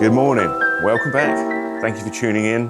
Good morning, welcome back. Thank you for tuning in.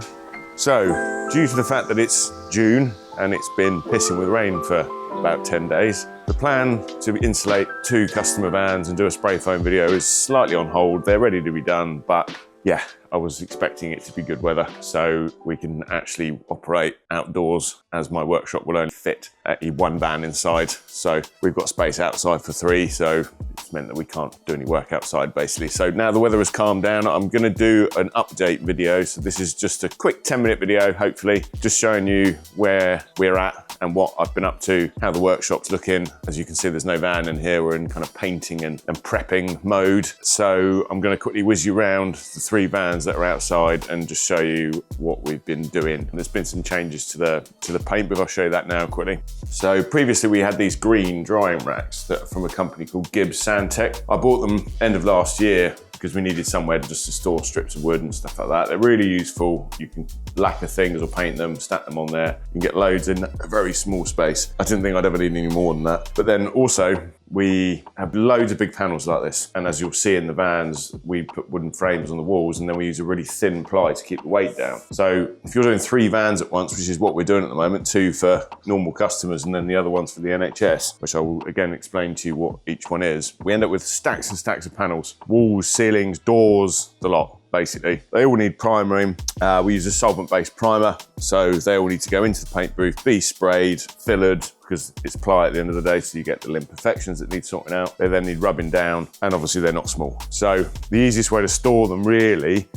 So, due to the fact that it's June and it's been pissing with rain for about 10 days, the plan to insulate 2 customer vans and do a spray foam video is slightly on hold. They're ready to be done, but yeah, I was expecting it to be good weather so we can actually operate outdoors, as my workshop will only fit one van inside. So we've got space outside for 3, so it's meant that we can't do any work outside basically. So now the weather has calmed down, I'm gonna do an update video. So this is just a quick 10-minute video, hopefully, just showing you where we're at and what I've been up to, how the workshop's looking. As you can see, there's no van in here. We're in kind of painting and prepping mode. So I'm gonna quickly whiz you around the 3 vans that are outside and just show you what we've been doing. There's been some changes to the paint, but I'll show you that now quickly. So previously we had these green drying racks that are from a company called Sandtech. I bought them end of last year because we needed somewhere just to store strips of wood and stuff like that. They're really useful. You can lacquer things or paint them, stack them on there. You can get loads in a very small space. I didn't think I'd ever need any more than that. But then also, we have loads of big panels like this. And as you'll see in the vans, we put wooden frames on the walls and then we use a really thin ply to keep the weight down. So if you're doing 3 vans at once, which is what we're doing at the moment, 2 for normal customers and then the other one's for the NHS, which I will again explain to you what each one is, we end up with stacks and stacks of panels, walls, ceilings, doors, the lot. Basically, they all need primering. We use a solvent-based primer, so they all need to go into the paint booth, be sprayed, fillered, because it's ply at the end of the day, so you get the imperfections that need sorting out. They then need rubbing down, and obviously they're not small. So the easiest way to store them, really,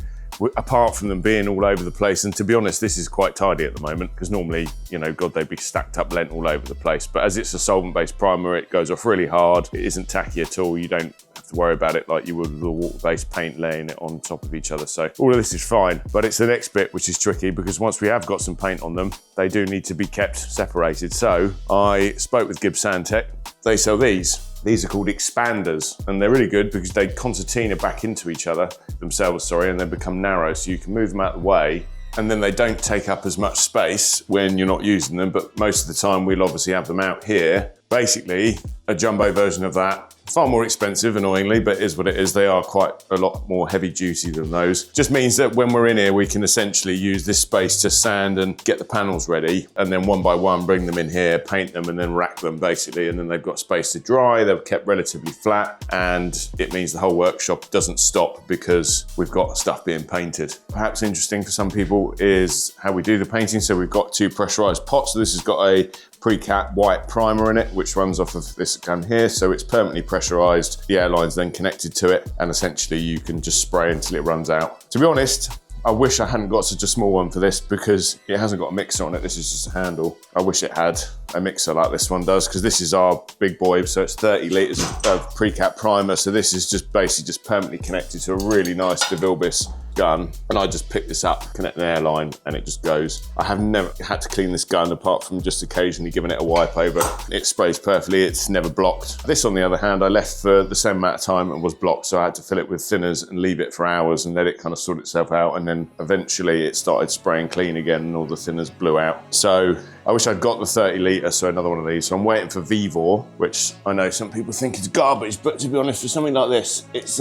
apart from them being all over the place, and to be honest, this is quite tidy at the moment, because normally, you know, God, they'd be stacked up lent all over the place. But as it's a solvent-based primer, it goes off really hard. It isn't tacky at all. You don't have to worry about it like you would with a water-based paint laying it on top of each other. So all of this is fine, but it's the next bit which is tricky, because once we have got some paint on them, they do need to be kept separated. So I spoke with Sandtech. They sell these. These are called expanders, and they're really good because they concertina back into each other themselves, and then become narrow, so you can move them out of the way, and then they don't take up as much space when you're not using them, but most of the time we'll obviously have them out here. Basically, a jumbo version of that. Far more expensive, annoyingly, but it is what it is. They are quite a lot more heavy duty than those. Just means that when we're in here, we can essentially use this space to sand and get the panels ready, and then one by one bring them in here, paint them, and then rack them basically, and then they've got space to dry. They're kept relatively flat, and it means the whole workshop doesn't stop because we've got stuff being painted. Perhaps interesting for some people is how we do the painting. So we've got 2 pressurized pots. So this has got a pre-cap white primer in it, which runs off of this gun here. So it's permanently pressurized. The air line's then connected to it, and essentially you can just spray until it runs out. To be honest, I wish I hadn't got such a small one for this because it hasn't got a mixer on it. This is just a handle. I wish it had a mixer like this one does, because this is our big boy. So it's 30 litres of pre-cap primer. So this is just basically just permanently connected to a really nice DeVilbiss gun, and I just pick this up, connect an airline, and it just goes. I have never had to clean this gun apart from just occasionally giving it a wipe over. It sprays perfectly, it's never blocked. This, on the other hand, I left for the same amount of time and was blocked, so I had to fill it with thinners and leave it for hours and let it kind of sort itself out, and then eventually it started spraying clean again and all the thinners blew out. So I wish I'd got the 30 litre, so another one of these. So I'm waiting for Vivor, which I know some people think is garbage, but to be honest, for something like this, it's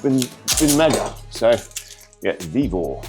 been mega. So yeah, Vivor.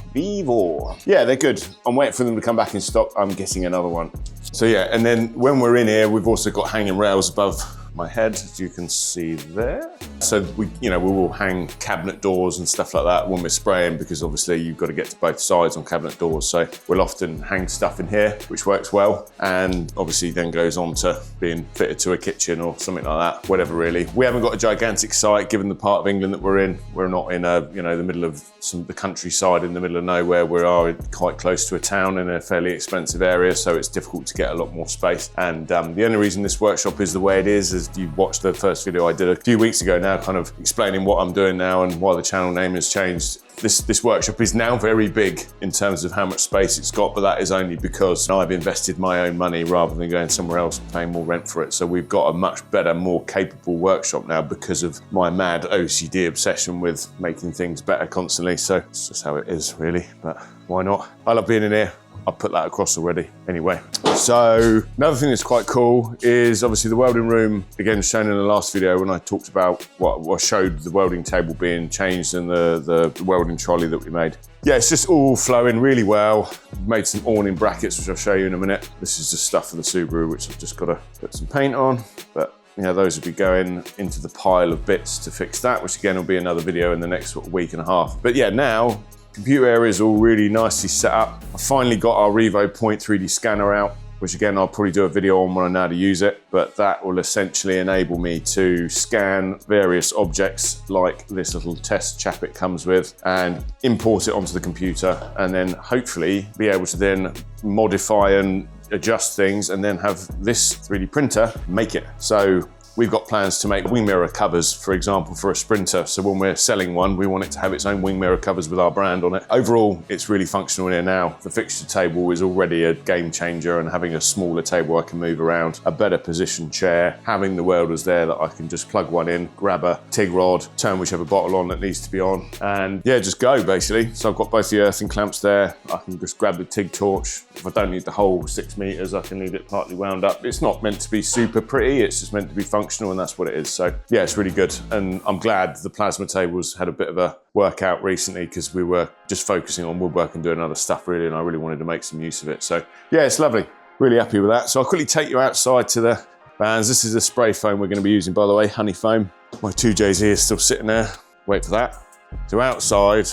Yeah, they're good. I'm waiting for them to come back in stock. I'm getting another one. So yeah, and then when we're in here, we've also got hanging rails above my head, as you can see there. So we will hang cabinet doors and stuff like that when we're spraying, because obviously you've got to get to both sides on cabinet doors. So we'll often hang stuff in here, which works well, and obviously then goes on to being fitted to a kitchen or something like that, whatever really. We haven't got a gigantic site given the part of England that we're in. We're not in the middle of the countryside in the middle of nowhere. We are quite close to a town in a fairly expensive area, so it's difficult to get a lot more space. And the only reason this workshop is the way it is you watched the first video I did a few weeks ago now, kind of explaining what I'm doing now and why the channel name has changed. This workshop is now very big in terms of how much space it's got, but that is only because I've invested my own money rather than going somewhere else and paying more rent for it. So we've got a much better, more capable workshop now because of my mad OCD obsession with making things better constantly. So it's just how it is, really, but why not? I love being in here. I've put that across already anyway. So another thing that's quite cool is obviously the welding room, again shown in the last video when I talked about what showed the welding table being changed and the welding trolley that we made. Yeah, it's just all flowing really well. Made some awning brackets, which I'll show you in a minute. This is just stuff for the Subaru, which I've just got to put some paint on. But yeah, those will be going into the pile of bits to fix that, which again will be another video in the next sort of week and a half. But yeah, now computer area is all really nicely set up. I finally got our Revo Point 3D scanner out, which again, I'll probably do a video on when I know how to use it, but that will essentially enable me to scan various objects like this little test chap it comes with and import it onto the computer, and then hopefully be able to then modify and adjust things and then have this 3D printer make it. So we've got plans to make wing mirror covers, for example, for a Sprinter. So when we're selling one, we want it to have its own wing mirror covers with our brand on it. Overall, it's really functional in here now. The fixture table is already a game changer, and having a smaller table I can move around, a better positioned chair, having the welders there that I can just plug one in, grab a TIG rod, turn whichever bottle on that needs to be on, and yeah, just go basically. So I've got both the earthing clamps there. I can just grab the TIG torch. If I don't need the whole 6 meters, I can leave it partly wound up. It's not meant to be super pretty, it's just meant to be functional, and that's what it is. So yeah, it's really good, and I'm glad the plasma tables had a bit of a workout recently because we were just focusing on woodwork and doing other stuff really, and I really wanted to make some use of it. So yeah, it's lovely, really happy with that. So I'll quickly take you outside to the vans. This is the spray foam we're going to be using, by the way, honey foam. My 2Js here is still sitting there, wait for that. So outside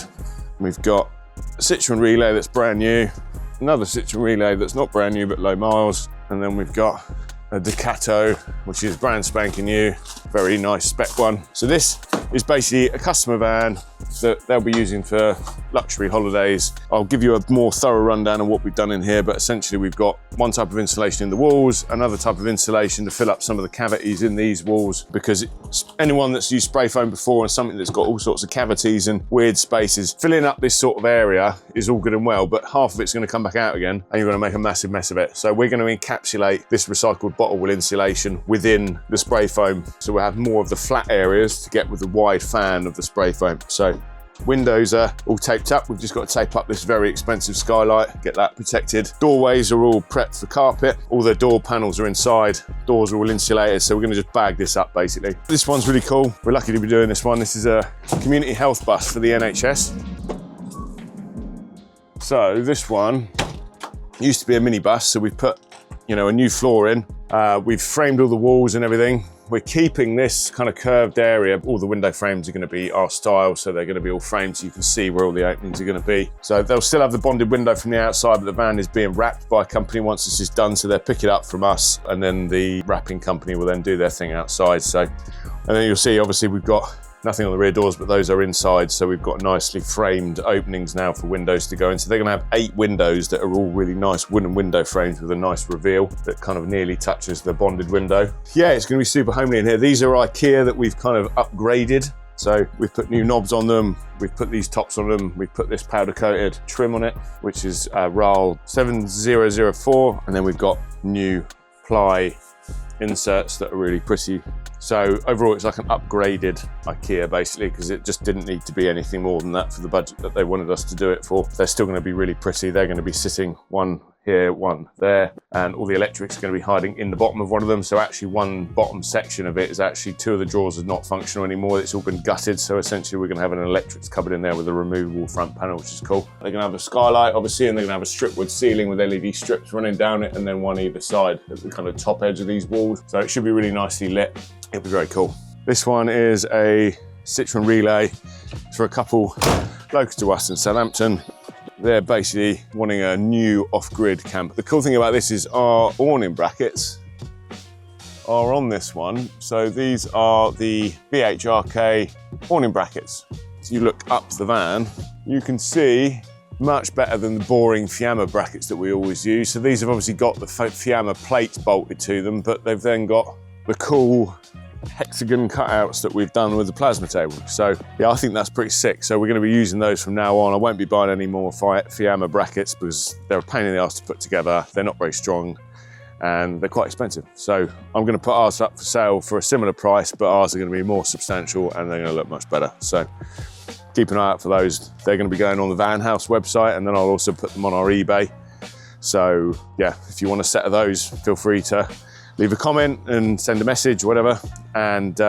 we've got a Citroen relay that's brand new, another Citroen relay that's not brand new but low miles, and then we've got a Ducato, which is brand spanking new, very nice spec one. So this is basically a customer van that they'll be using for luxury holidays. I'll give you a more thorough rundown of what we've done in here, but essentially we've got one type of insulation in the walls, another type of insulation to fill up some of the cavities in these walls, because anyone that's used spray foam before and something that's got all sorts of cavities and weird spaces, filling up this sort of area is all good and well, but half of it's going to come back out again and you're going to make a massive mess of it. So we're going to encapsulate this recycled bottle wool insulation within the spray foam, so we'll have more of the flat areas to get with the wide fan of the spray foam. So windows are all taped up. We've just got to tape up this very expensive skylight, get that protected. Doorways are all prepped for carpet. All the door panels are inside. Doors are all insulated, so we're going to just bag this up basically. This one's really cool. We're lucky to be doing this one. This is a community health bus for the NHS. So this one used to be a minibus, so we've put, you know, a new floor in. We've framed all the walls and everything. We're keeping this kind of curved area. All the window frames are going to be our style, so they're going to be all framed so you can see where all the openings are going to be. So they'll still have the bonded window from the outside, but the van is being wrapped by a company once this is done, so they'll pick it up from us, and then the wrapping company will then do their thing outside. So, and then you'll see, obviously, we've got nothing on the rear doors, but those are inside, so we've got nicely framed openings now for windows to go in. So they're going to have 8 windows that are all really nice wooden window frames with a nice reveal that kind of nearly touches the bonded window. Yeah, it's going to be super homely in here. These are IKEA that we've kind of upgraded. So we've put new knobs on them, we've put these tops on them, we've put this powder coated trim on it, which is RAL 7004, and then we've got new ply inserts that are really pretty. So overall it's like an upgraded IKEA basically, because it just didn't need to be anything more than that for the budget that they wanted us to do it for. They're still going to be really pretty. They're going to be sitting one here, one there, and all the electrics are going to be hiding in the bottom of one of them. So actually one bottom section of it is actually 2 of the drawers are not functional anymore. It's all been gutted, so essentially we're going to have an electrics cupboard in there with a removable front panel, which is cool. They're going to have a skylight obviously, and they're going to have a strip wood ceiling with LED strips running down it, and then one either side at the kind of top edge of these walls. So it should be really nicely lit. It'll be very cool. This one is a Citroen relay for a couple local to us in Southampton. They're basically wanting a new off-grid camp. The cool thing about this is our awning brackets are on this one. So these are the BHRK awning brackets. So you look up the van, you can see much better than the boring Fiamma brackets that we always use. So these have obviously got the Fiamma plates bolted to them, but they've then got the cool hexagon cutouts that we've done with the plasma table. So yeah, I think that's pretty sick. So we're going to be using those from now on. I won't be buying any more Fiamma brackets because they're a pain in the ass to put together. They're not very strong and they're quite expensive. So I'm going to put ours up for sale for a similar price, but ours are going to be more substantial and they're going to look much better. So keep an eye out for those. They're going to be going on the Van House website, and then I'll also put them on our eBay. So yeah, if you want a set of those, feel free to leave a comment and send a message, whatever. And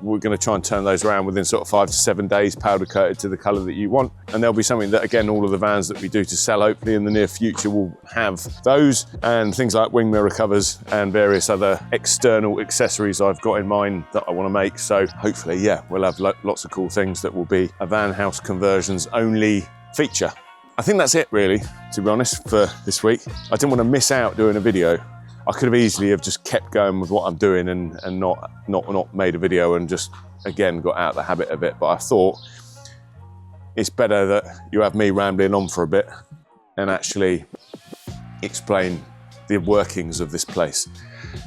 we're going to try and turn those around within sort of 5 to 7 days, powder coated to the color that you want. And there'll be something that, again, all of the vans that we do to sell, hopefully in the near future, will have those and things like wing mirror covers and various other external accessories I've got in mind that I want to make. So hopefully, yeah, we'll have lots of cool things that will be a Van House Conversions only feature. I think that's it really, to be honest, for this week. I didn't want to miss out doing a video. I could have easily have just kept going with what I'm doing and not made a video and just, again, got out of the habit of it. But I thought it's better that you have me rambling on for a bit and actually explain the workings of this place.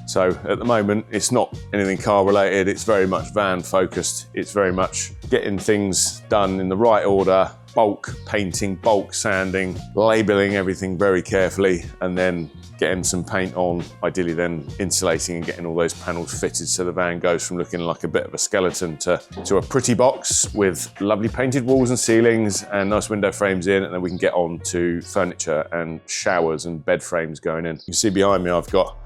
So at the moment, it's not anything car related. It's very much van focused. It's very much getting things done in the right order, bulk painting, bulk sanding, labeling everything very carefully, and then getting some paint on, ideally then insulating and getting all those panels fitted so the van goes from looking like a bit of a skeleton to a pretty box with lovely painted walls and ceilings and nice window frames in, and then we can get on to furniture and showers and bed frames going in. You can see behind me I've got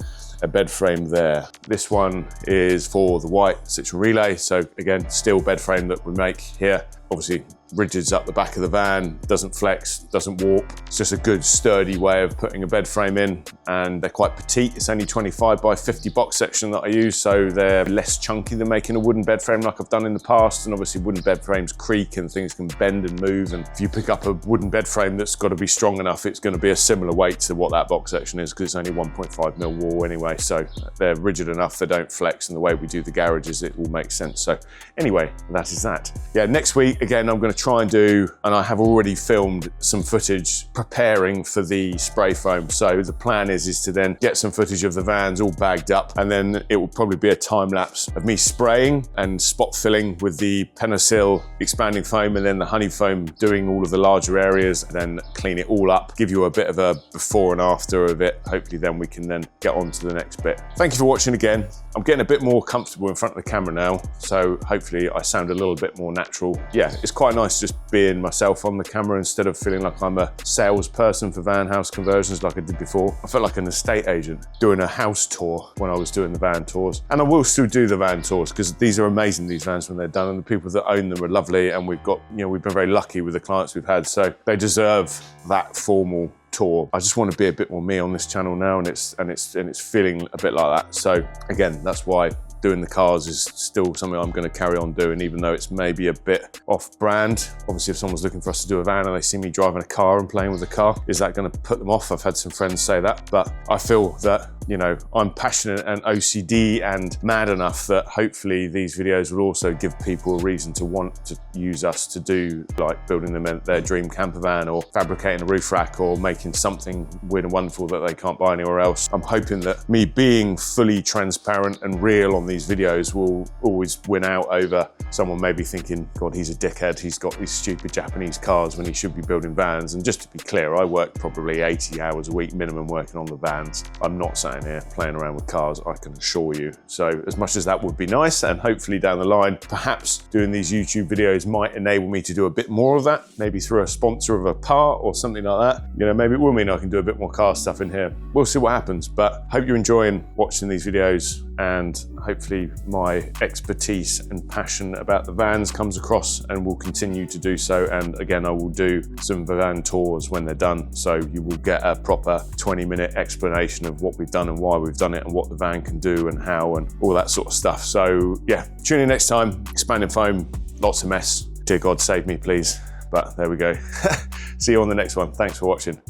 a bed frame there. This one is for the white Citroen Relay, so again, steel bed frame that we make here. Obviously rigids up the back of the van, doesn't flex, doesn't warp. It's just a good sturdy way of putting a bed frame in, and they're quite petite. It's only 25 by 50 box section that I use, so they're less chunky than making a wooden bed frame like I've done in the past. And obviously wooden bed frames creak and things can bend and move, and if you pick up a wooden bed frame that's got to be strong enough, it's going to be a similar weight to what that box section is, because it's only 1.5 mil wall anyway, so they're rigid enough, they don't flex, and the way we do the garages, it will make sense. So anyway, that is that. Yeah, next week again I'm going to try and do, and I have already filmed some footage preparing for the spray foam. So the plan is to then get some footage of the vans all bagged up, and then it will probably be a time lapse of me spraying and spot filling with the Penicil expanding foam, and then the honey foam doing all of the larger areas, and then clean it all up, give you a bit of a before and after of it. Hopefully then we can then get on to the next bit. Thank you for watching again. I'm getting a bit more comfortable in front of the camera now, so hopefully I sound a little bit more natural. Yeah, it's quite nice just being myself on the camera instead of feeling like I'm a salesperson for Van House Conversions like I did before. I felt like an estate agent doing a house tour when I was doing the van tours. And I will still do the van tours because these are amazing, these vans, when they're done, and the people that own them are lovely, and we've got, you know, we've been very lucky with the clients we've had, so they deserve that formal tour. I just want to be a bit more me on this channel now, and it's feeling a bit like that. So again, that's why doing the cars is still something I'm going to carry on doing, even though it's maybe a bit off brand. Obviously, if someone's looking for us to do a van and they see me driving a car and playing with a car, is that going to put them off? I've had some friends say that, but I feel that, you know, I'm passionate and OCD and mad enough that hopefully these videos will also give people a reason to want to use us to do, like building them their dream camper van, or fabricating a roof rack, or making something weird and wonderful that they can't buy anywhere else. I'm hoping that me being fully transparent and real on these videos will always win out over someone maybe thinking, God, he's a dickhead, he's got these stupid Japanese cars when he should be building vans. And just to be clear, I work probably 80 hours a week minimum working on the vans. I'm not sat here playing around with cars, I can assure you. So as much as that would be nice, and hopefully down the line, perhaps doing these YouTube videos might enable me to do a bit more of that, maybe through a sponsor of a car or something like that. You know, maybe it will mean I can do a bit more car stuff in here. We'll see what happens, but hope you're enjoying watching these videos, and hopefully my expertise and passion about the vans comes across, and will continue to do so. And again, I will do some van tours when they're done, so you will get a proper 20-minute explanation of what we've done and why we've done it and what the van can do and how and all that sort of stuff. So yeah, tune in next time. Expanding foam, lots of mess. Dear God, save me, please. But there we go. See you on the next one. Thanks for watching.